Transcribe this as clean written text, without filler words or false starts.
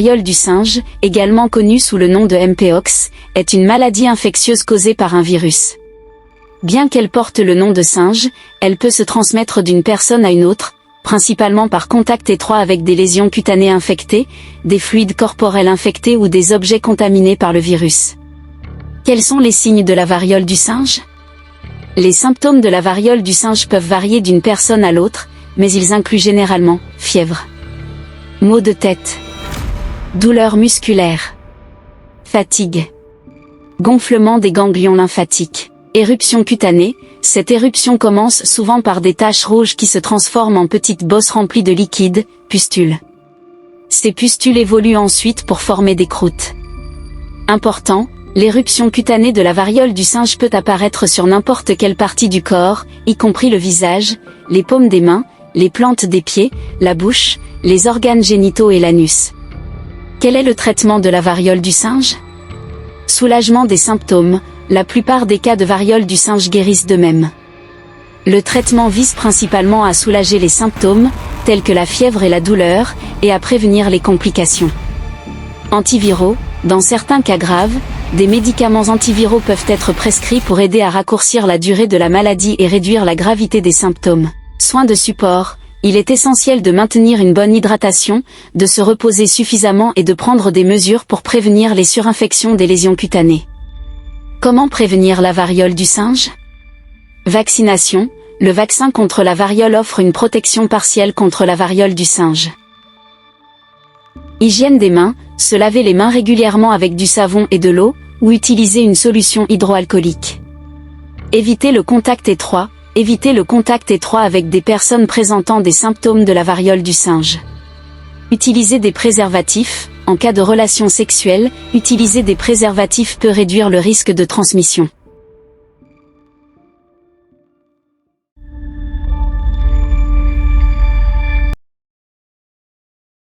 variole du singe, également connue sous le nom de Mpox, est une maladie infectieuse causée par un virus. Bien qu'elle porte le nom de singe, elle peut se transmettre d'une personne à une autre, principalement par contact étroit avec des lésions cutanées infectées, des fluides corporels infectés ou des objets contaminés par le virus. Quels sont les signes de la variole du singe? Les symptômes de la variole du singe peuvent varier d'une personne à l'autre, mais ils incluent généralement fièvre, maux de tête, douleurs musculaires, fatigue, gonflement des ganglions lymphatiques, éruption cutanée. Cette éruption commence souvent par des taches rouges qui se transforment en petites bosses remplies de liquide, pustules. Ces pustules évoluent ensuite pour former des croûtes. Important, l'éruption cutanée de la variole du singe peut apparaître sur n'importe quelle partie du corps, y compris le visage, les paumes des mains, les plantes des pieds, la bouche, les organes génitaux et l'anus. Quel est le traitement de la variole du singe? Soulagement des symptômes. La plupart des cas de variole du singe guérissent d'eux-mêmes. Le traitement vise principalement à soulager les symptômes, tels que la fièvre et la douleur, et à prévenir les complications. Antiviraux. Dans certains cas graves, des médicaments antiviraux peuvent être prescrits pour aider à raccourcir la durée de la maladie et réduire la gravité des symptômes. Soins de support. Il est essentiel de maintenir une bonne hydratation, de se reposer suffisamment et de prendre des mesures pour prévenir les surinfections des lésions cutanées. Comment prévenir la variole du singe? Vaccination. Le vaccin contre la variole offre une protection partielle contre la variole du singe. Hygiène des mains. Se laver les mains régulièrement avec du savon et de l'eau, ou utiliser une solution hydroalcoolique. Éviter le contact étroit. Éviter le contact étroit avec des personnes présentant des symptômes de la variole du singe. Utiliser des préservatifs. En cas de relation sexuelle, utiliser des préservatifs peut réduire le risque de transmission.